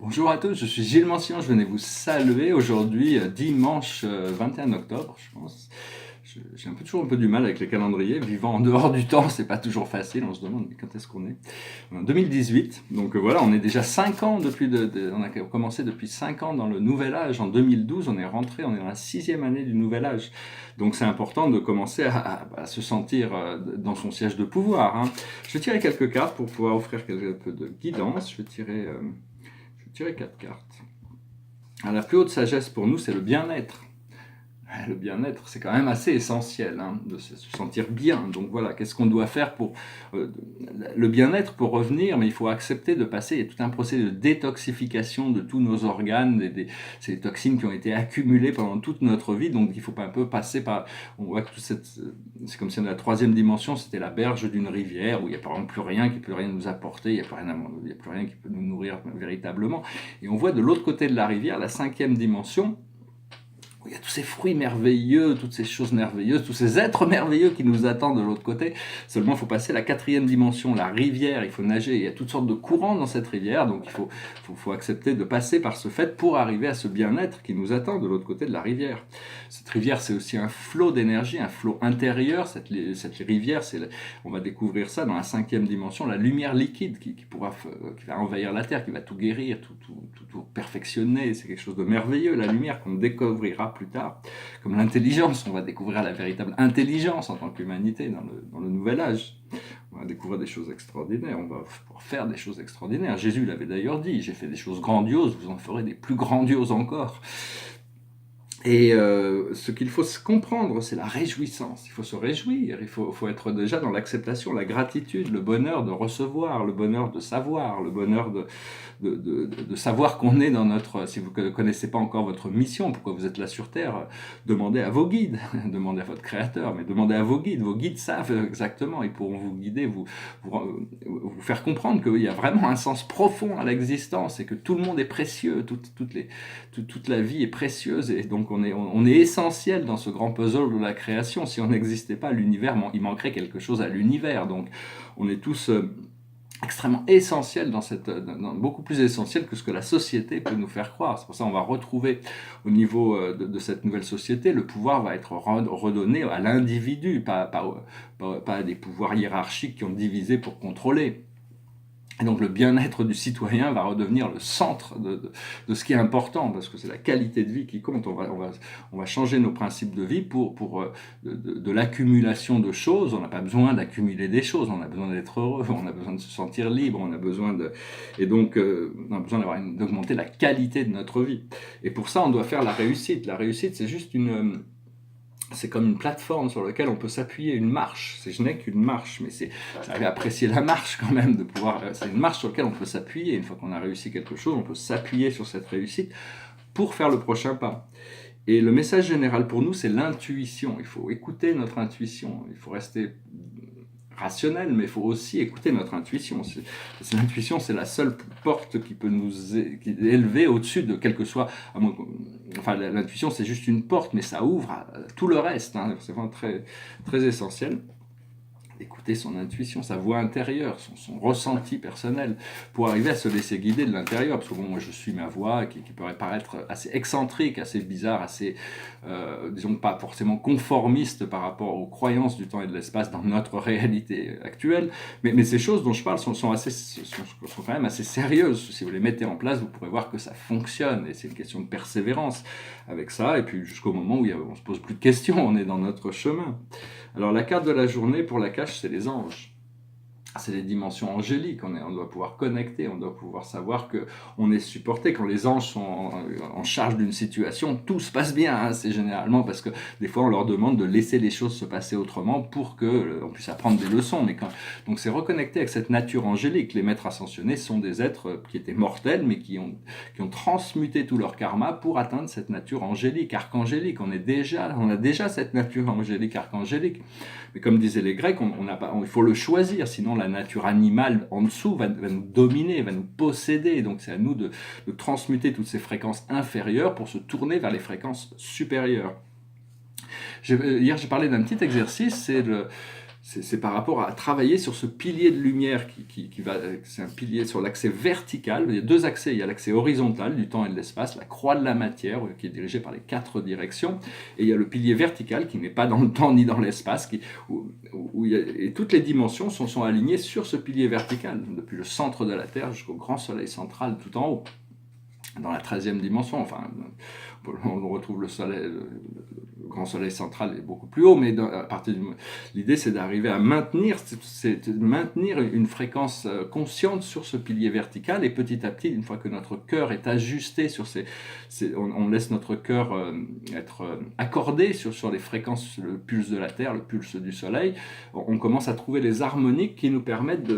Bonjour à tous, je suis Gilles Mancillon, je venais vous saluer aujourd'hui, dimanche 21 octobre, je pense. J'ai toujours un peu du mal avec les calendriers, vivant en dehors du temps, c'est pas toujours facile, on se demande mais quand est-ce qu'on est. On est en 2018, donc voilà, on est déjà 5 ans on a commencé depuis 5 ans dans le nouvel âge, en 2012 on est rentré, on est dans la 6e année du nouvel âge. Donc c'est important de commencer à se sentir dans son siège de pouvoir, hein. Je vais tirer quelques cartes pour pouvoir offrir quelques peu de guidance, je vais tirer 4 cartes. Alors, la plus haute sagesse pour nous, c'est le bien-être. Le bien-être, c'est quand même assez essentiel, hein, de se sentir bien. Donc voilà, qu'est-ce qu'on doit faire pour le bien-être, pour revenir, mais il faut accepter de passer, il y a tout un procès de détoxification de tous nos organes, ces toxines qui ont été accumulées pendant toute notre vie, donc il faut pas un peu passer par, on voit que c'est comme si dans la 3e dimension, c'était la berge d'une rivière, où il n'y a par exemple plus rien qui peut rien nous apporter, il n'y a plus rien qui peut nous nourrir véritablement, et on voit de l'autre côté de la rivière, la 5e dimension, il y a tous ces fruits merveilleux, toutes ces choses merveilleuses, tous ces êtres merveilleux qui nous attendent de l'autre côté. Seulement, il faut passer la 4e dimension, la rivière, il faut nager. Il y a toutes sortes de courants dans cette rivière, donc il faut accepter de passer par ce fait pour arriver à ce bien-être qui nous attend de l'autre côté de la rivière. Cette rivière, c'est aussi un flot d'énergie, un flot intérieur. Cette rivière, on va découvrir ça dans la 5e dimension, la lumière liquide qui va envahir la Terre, qui va tout guérir, tout perfectionner. C'est quelque chose de merveilleux, la lumière qu'on découvrira plus tard, comme l'intelligence. On va découvrir la véritable intelligence en tant qu'humanité dans le nouvel âge. On va découvrir des choses extraordinaires, on va pouvoir faire des choses extraordinaires. Jésus l'avait d'ailleurs dit, j'ai fait des choses grandioses, vous en ferez des plus grandioses encore. Et ce qu'il faut comprendre, c'est la réjouissance. Il faut se réjouir, il faut être déjà dans l'acceptation, la gratitude, le bonheur de recevoir, le bonheur de savoir, le bonheur de savoir qu'on est dans notre... Si vous ne connaissez pas encore votre mission, pourquoi vous êtes là sur Terre, demandez à vos guides, demandez à votre Créateur, mais demandez à vos guides. Vos guides savent exactement, ils pourront vous guider, vous faire comprendre qu'il y a vraiment un sens profond à l'existence et que tout le monde est précieux, toute la vie est précieuse, et donc on est essentiel dans ce grand puzzle de la création. Si on n'existait pas, l'univers, il manquerait quelque chose à l'univers. Donc on est tous extrêmement essentiels beaucoup plus essentiels que ce que la société peut nous faire croire. C'est pour ça qu'on va retrouver au niveau de cette nouvelle société, le pouvoir va être redonné à l'individu, pas à des pouvoirs hiérarchiques qui ont divisé pour contrôler. Et donc le bien-être du citoyen va redevenir le centre de ce qui est important, parce que c'est la qualité de vie qui compte. On va changer nos principes de vie pour de l'accumulation de choses. On n'a pas besoin d'accumuler des choses, on a besoin d'être heureux, on a besoin de se sentir libre, on a besoin on a besoin d'augmenter la qualité de notre vie. Et pour ça, on doit faire la réussite. La réussite, c'est juste c'est comme une plateforme sur laquelle on peut s'appuyer, une marche. Je n'ai qu'une marche, mais j'arrive à apprécier la marche quand même, c'est une marche sur laquelle on peut s'appuyer. Une fois qu'on a réussi quelque chose, on peut s'appuyer sur cette réussite pour faire le prochain pas. Et le message général pour nous, c'est l'intuition. Il faut écouter notre intuition. Il faut rester rationnel, mais il faut aussi écouter notre intuition. L'intuition, c'est la seule porte qui peut nous élever au-dessus de quel que soit... Enfin, l'intuition, c'est juste une porte, mais ça ouvre à tout le reste, hein. C'est vraiment très, très essentiel. Écouter son intuition, sa voix intérieure, son ressenti personnel, pour arriver à se laisser guider de l'intérieur. Parce que bon, moi je suis ma voix, qui pourrait paraître assez excentrique, assez bizarre, assez, disons, pas forcément conformiste par rapport aux croyances du temps et de l'espace dans notre réalité actuelle. Mais ces choses dont je parle sont quand même assez sérieuses. Si vous les mettez en place, vous pourrez voir que ça fonctionne. Et c'est une question de persévérance avec ça. Et puis jusqu'au moment où on se pose plus de questions, on est dans notre chemin. Alors la carte de la journée pour la cache, c'est les anges. C'est les dimensions angéliques, on doit pouvoir connecter, on doit pouvoir savoir qu'on est supporté. Quand les anges sont en charge d'une situation, tout se passe bien, hein. C'est généralement parce que des fois on leur demande de laisser les choses se passer autrement pour qu'on puisse apprendre des leçons. Donc c'est reconnecter avec cette nature angélique. Les maîtres ascensionnés sont des êtres qui étaient mortels, mais qui ont transmuté tout leur karma pour atteindre cette nature angélique, archangélique. On a déjà cette nature angélique, archangélique. Mais comme disaient les Grecs, il faut le choisir, sinon la nature animale en dessous va nous dominer, va nous posséder. Donc c'est à nous de transmuter toutes ces fréquences inférieures pour se tourner vers les fréquences supérieures. Hier j'ai parlé d'un petit exercice, c'est par rapport à travailler sur ce pilier de lumière qui va, c'est un pilier sur l'axe vertical. Il y a deux accès, il y a l'axe horizontal du temps et de l'espace, la croix de la matière qui est dirigée par les quatre directions, et il y a le pilier vertical qui n'est pas dans le temps ni dans l'espace, où et toutes les dimensions sont alignées sur ce pilier vertical, depuis le centre de la Terre jusqu'au grand soleil central tout en haut. Dans la 13e dimension, enfin, on retrouve le soleil, le grand soleil central est beaucoup plus haut, mais à partir l'idée c'est d'arriver à maintenir une fréquence consciente sur ce pilier vertical, et petit à petit, une fois que notre cœur est ajusté sur on laisse notre cœur être accordé sur les fréquences, le pulse de la Terre, le pulse du soleil, on commence à trouver les harmoniques qui nous permettent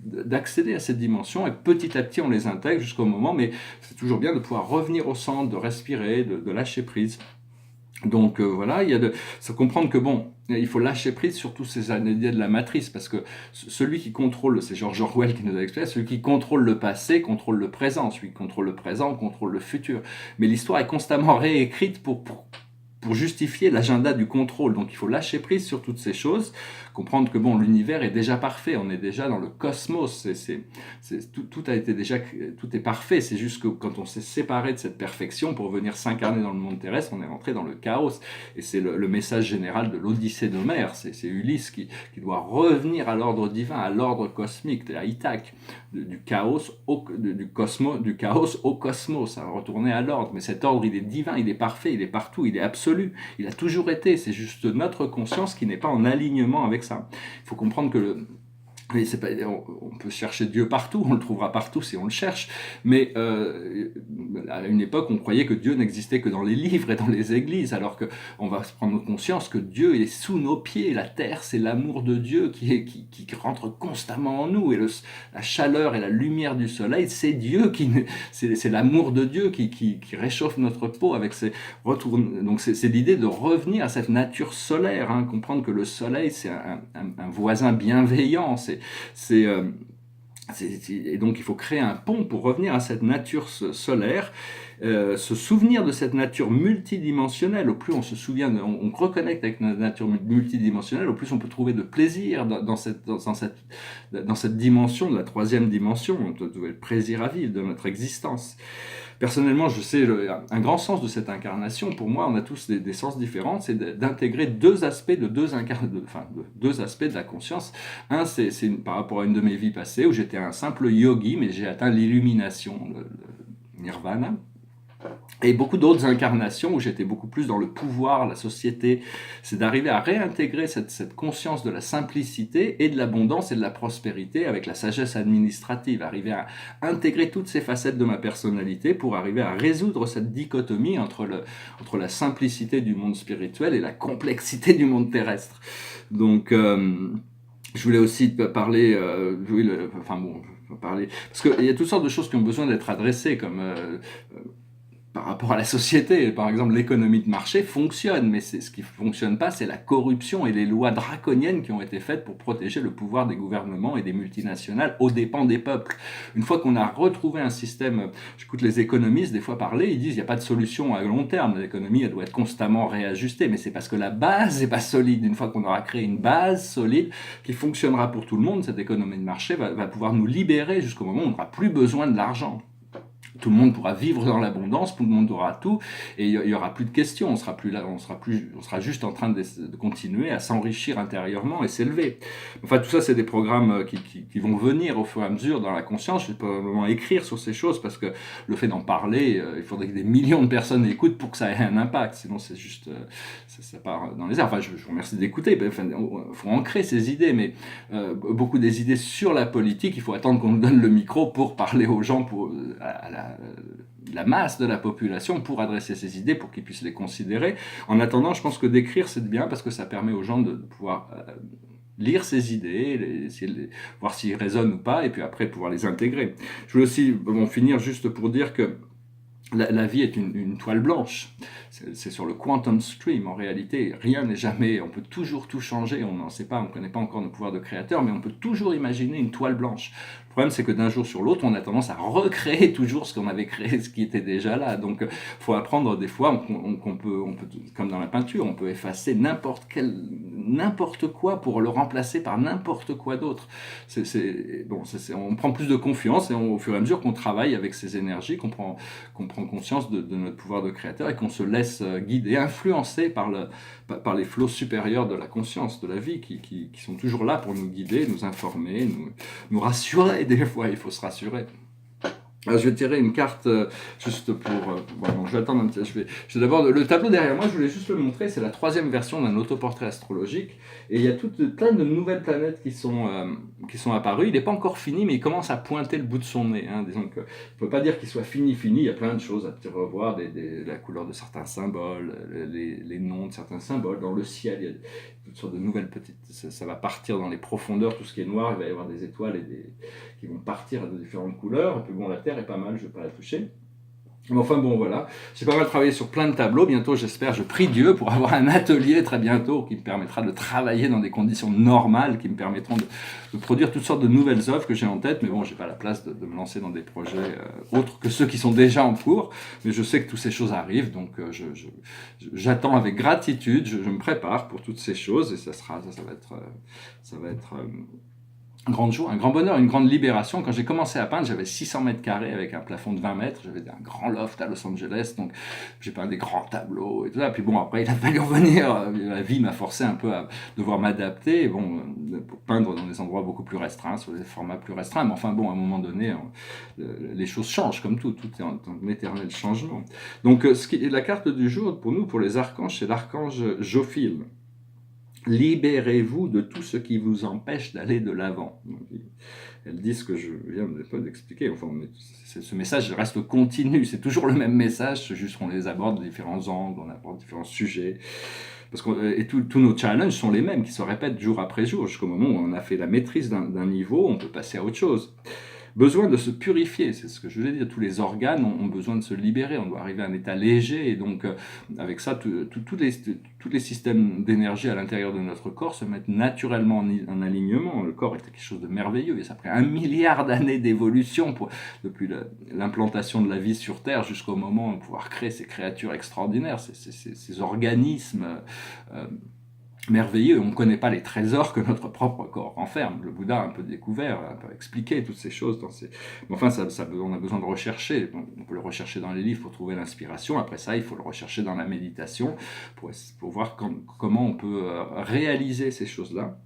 d'accéder à cette dimension, et petit à petit on les intègre jusqu'au moment, mais c'est toujours bien de pouvoir revenir au centre, de respirer, de lâcher prise. Donc voilà, c'est comprendre que bon, il faut lâcher prise sur tous ces idées de la matrice, parce que celui qui contrôle, c'est George Orwell qui nous a expliqué, celui qui contrôle le passé contrôle le présent, celui qui contrôle le présent contrôle le futur, mais l'histoire est constamment réécrite pour justifier l'agenda du contrôle. Donc il faut lâcher prise sur toutes ces choses, comprendre que bon, l'univers est déjà parfait, on est déjà dans le cosmos, tout a été déjà, tout est parfait, c'est juste que quand on s'est séparé de cette perfection pour venir s'incarner dans le monde terrestre, on est rentré dans le chaos, et c'est le message général de l'Odyssée d'Homère, c'est Ulysse qui doit revenir à l'ordre divin, à l'ordre cosmique, à Ithaque, du chaos du chaos au cosmos, à retourner à l'ordre, mais cet ordre il est divin, il est parfait, il est partout, il est absolu, il a toujours été, c'est juste notre conscience qui n'est pas en alignement avec ça. Il faut comprendre que on peut chercher Dieu partout, on le trouvera partout si on le cherche, mais à une époque, on croyait que Dieu n'existait que dans les livres et dans les églises, alors qu'on va prendre conscience que Dieu est sous nos pieds, la terre, c'est l'amour de Dieu qui rentre constamment en nous, et la chaleur et la lumière du soleil, c'est Dieu, c'est l'amour de Dieu qui réchauffe notre peau avec ses retours. Donc c'est l'idée de revenir à cette nature solaire, hein, comprendre que le soleil, c'est un voisin bienveillant, et donc il faut créer un pont pour revenir à cette nature solaire, se souvenir de cette nature multidimensionnelle. Au plus on se souvient, on reconnecte avec notre nature multidimensionnelle, au plus on peut trouver de plaisir dans cette dimension, de la troisième dimension, le plaisir à vivre de notre existence. Personnellement, je sais, un grand sens de cette incarnation, pour moi, on a tous des sens différents, c'est d'intégrer deux aspects de deux aspects de la conscience. Un, c'est par rapport à une de mes vies passées, où j'étais un simple yogi, mais j'ai atteint l'illumination, le nirvana. Et beaucoup d'autres incarnations où j'étais beaucoup plus dans le pouvoir, la société, c'est d'arriver à réintégrer cette conscience de la simplicité et de l'abondance et de la prospérité avec la sagesse administrative, arriver à intégrer toutes ces facettes de ma personnalité pour arriver à résoudre cette dichotomie entre la simplicité du monde spirituel et la complexité du monde terrestre. Donc, je voulais aussi parler, parce qu'il y a toutes sortes de choses qui ont besoin d'être adressées, comme par rapport à la société. Par exemple, l'économie de marché fonctionne, mais ce qui ne fonctionne pas, c'est la corruption et les lois draconiennes qui ont été faites pour protéger le pouvoir des gouvernements et des multinationales aux dépens des peuples. Une fois qu'on a retrouvé un système, j'écoute les économistes des fois parler, ils disent qu'il n'y a pas de solution à long terme, l'économie elle doit être constamment réajustée, mais c'est parce que la base n'est pas solide. Une fois qu'on aura créé une base solide qui fonctionnera pour tout le monde, cette économie de marché va pouvoir nous libérer jusqu'au moment où on n'aura plus besoin de l'argent. Tout le monde pourra vivre dans l'abondance, tout le monde aura tout, et il y aura plus de questions. On sera juste en train de continuer à s'enrichir intérieurement et s'élever. Enfin, tout ça, c'est des programmes qui vont venir au fur et à mesure dans la conscience. Je vais probablement écrire sur ces choses parce que le fait d'en parler, il faudrait que des millions de personnes écoutent pour que ça ait un impact. Sinon, c'est juste, ça part dans les airs. Enfin, je vous remercie d'écouter. Enfin, il faut ancrer ces idées, mais beaucoup des idées sur la politique, il faut attendre qu'on nous donne le micro pour parler aux gens, à la masse de la population, pour adresser ces idées, pour qu'ils puissent les considérer. En attendant, je pense que d'écrire, c'est bien parce que ça permet aux gens de pouvoir lire ces idées, voir s'ils résonnent ou pas, et puis après pouvoir les intégrer. Je voulais aussi finir juste pour dire que la vie est une toile blanche. C'est sur le quantum stream. En réalité, rien n'est jamais. On peut toujours tout changer. On n'en sait pas. On ne connaît pas encore nos pouvoirs de créateur, mais on peut toujours imaginer une toile blanche. Le problème, c'est que d'un jour sur l'autre, on a tendance à recréer toujours ce qu'on avait créé, ce qui était déjà là. Donc, faut apprendre des fois qu'on peut, comme dans la peinture, on peut effacer n'importe quoi pour le remplacer par n'importe quoi d'autre. On prend plus de confiance et au fur et à mesure qu'on travaille avec ces énergies, qu'on prend conscience de notre pouvoir de créateur et qu'on se laisse guider, influencer par les flots supérieurs de la conscience, de la vie, qui sont toujours là pour nous guider, nous informer, nous rassurer. Des fois, il faut se rassurer. Alors, je vais tirer une carte juste pour... bon, je vais attendre un petit... Je vais d'abord... Le tableau derrière moi, je voulais juste le montrer. C'est la 3e version d'un autoportrait astrologique. Et il y a plein de nouvelles planètes qui sont apparues. Il n'est pas encore fini, mais il commence à pointer le bout de son nez. Hein. Disons que, on ne peut pas dire qu'il soit fini. Il y a plein de choses à revoir. La couleur de certains symboles, les noms de certains symboles. Dans le ciel, il y a toutes sortes de nouvelles petites... Ça va partir dans les profondeurs. Tout ce qui est noir, il va y avoir des étoiles qui vont partir de différentes couleurs. Et puis bon, la Terre est pas mal, je ne vais pas la toucher. Mais enfin bon, voilà. J'ai pas mal travaillé sur plein de tableaux. Bientôt, j'espère, je prie Dieu pour avoir un atelier très bientôt qui me permettra de travailler dans des conditions normales, qui me permettront de produire toutes sortes de nouvelles œuvres que j'ai en tête. Mais bon, j'ai pas la place de me lancer dans des projets autres que ceux qui sont déjà en cours. Mais je sais que toutes ces choses arrivent, donc j'attends avec gratitude. Je me prépare pour toutes ces choses et ça va être un grand jour, un grand bonheur, une grande libération. Quand j'ai commencé à peindre, j'avais 600 mètres carrés avec un plafond de 20 mètres. J'avais un grand loft à Los Angeles, donc j'ai peint des grands tableaux et tout ça. Puis bon, après, il a fallu revenir. La vie m'a forcé un peu à devoir m'adapter, bon, pour peindre dans des endroits beaucoup plus restreints, sur des formats plus restreints. Mais enfin bon, à un moment donné, les choses changent, comme tout est en éternel changement. Donc, la carte du jour, pour nous, pour les archanges, c'est l'archange Jophiel. Libérez-vous de tout ce qui vous empêche d'aller de l'avant. Elle dit ce que je viens d'expliquer. Enfin, ce message reste continu. C'est toujours le même message, c'est juste qu'on les aborde de différents angles, on aborde différents sujets. Et tous nos challenges sont les mêmes, qui se répètent jour après jour, jusqu'au moment où on a fait la maîtrise d'un niveau, on peut passer à autre chose. Besoin de se purifier, c'est ce que je voulais dire. Tous les organes ont besoin de se libérer, on doit arriver à un état léger, et donc avec ça, tous les systèmes d'énergie à l'intérieur de notre corps se mettent naturellement en alignement. Le corps est quelque chose de merveilleux, et ça a pris 1 milliard d'années d'évolution depuis l'implantation de la vie sur Terre jusqu'au moment de pouvoir créer ces créatures extraordinaires, ces organismes merveilleux. On ne connaît pas les trésors que notre propre corps renferme. Le Bouddha a un peu découvert, un peu expliqué toutes ces choses. Mais enfin, on a besoin de rechercher. On peut le rechercher dans les livres pour trouver l'inspiration. Après ça, il faut le rechercher dans la méditation pour voir comment on peut réaliser ces choses-là.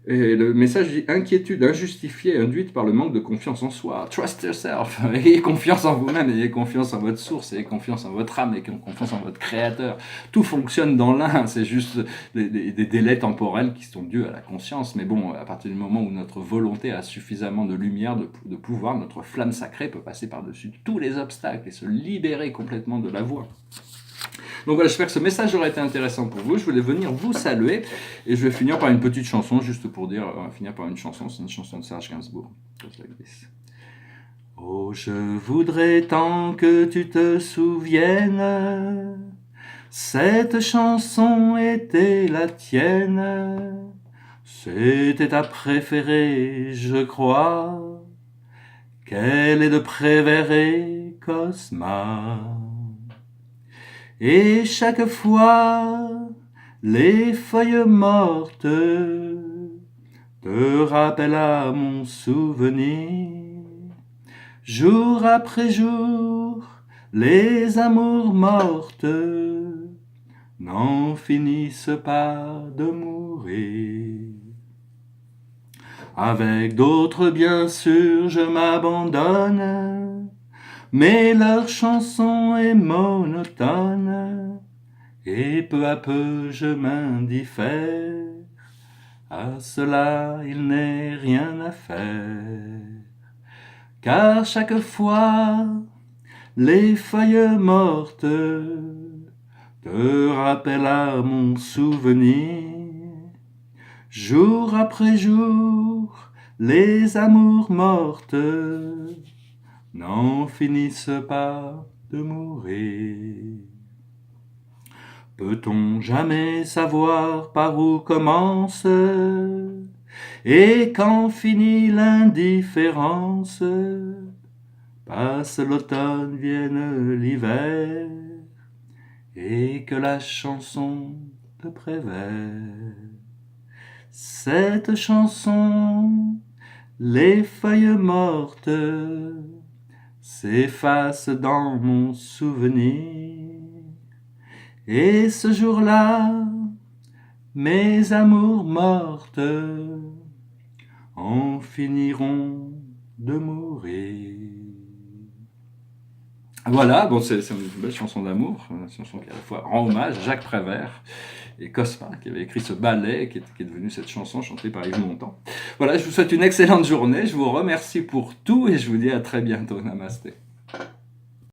Et le message dit « Inquiétude injustifiée induite par le manque de confiance en soi. Trust yourself. Ayez confiance en vous-même, ayez confiance en votre source, ayez confiance en votre âme, ayez confiance en votre créateur. Tout fonctionne dans l'un, c'est juste des délais temporels qui sont dus à la conscience. Mais bon, à partir du moment où notre volonté a suffisamment de lumière, de pouvoir, notre flamme sacrée peut passer par-dessus tous les obstacles et se libérer complètement de la voie. » Donc voilà, j'espère que ce message aura été intéressant pour vous. Je voulais venir vous saluer et je vais finir par une petite chanson, juste pour dire, on va finir par une chanson, c'est une chanson de Serge Gainsbourg. Oh, je voudrais tant que tu te souviennes, cette chanson était la tienne, c'était ta préférée, je crois, qu'elle est de Prévert et Cosma. Et chaque fois, les feuilles mortes te rappellent à mon souvenir. Jour après jour, les amours mortes n'en finissent pas de mourir. Avec d'autres, bien sûr, je m'abandonne, mais leur chanson est monotone, et peu à peu je m'indiffère. À cela, il n'est rien à faire, car chaque fois, les feuilles mortes te rappellent à mon souvenir. Jour après jour, les amours mortes n'en finissent pas de mourir. Peut-on jamais savoir par où commence Et quand finit l'indifférence, passe l'automne, vienne l'hiver, et que la chanson de Prévert. Cette chanson, les feuilles mortes, s'effacent dans mon souvenir. Et ce jour-là, mes amours mortes en finiront de mourir. Voilà, bon, c'est une belle chanson d'amour, une chanson qui à la fois rend hommage à Jacques Prévert et Cosma, qui avait écrit ce ballet qui est devenu cette chanson chantée par Yves Montand. Voilà, je vous souhaite une excellente journée, je vous remercie pour tout et je vous dis à très bientôt. Namasté.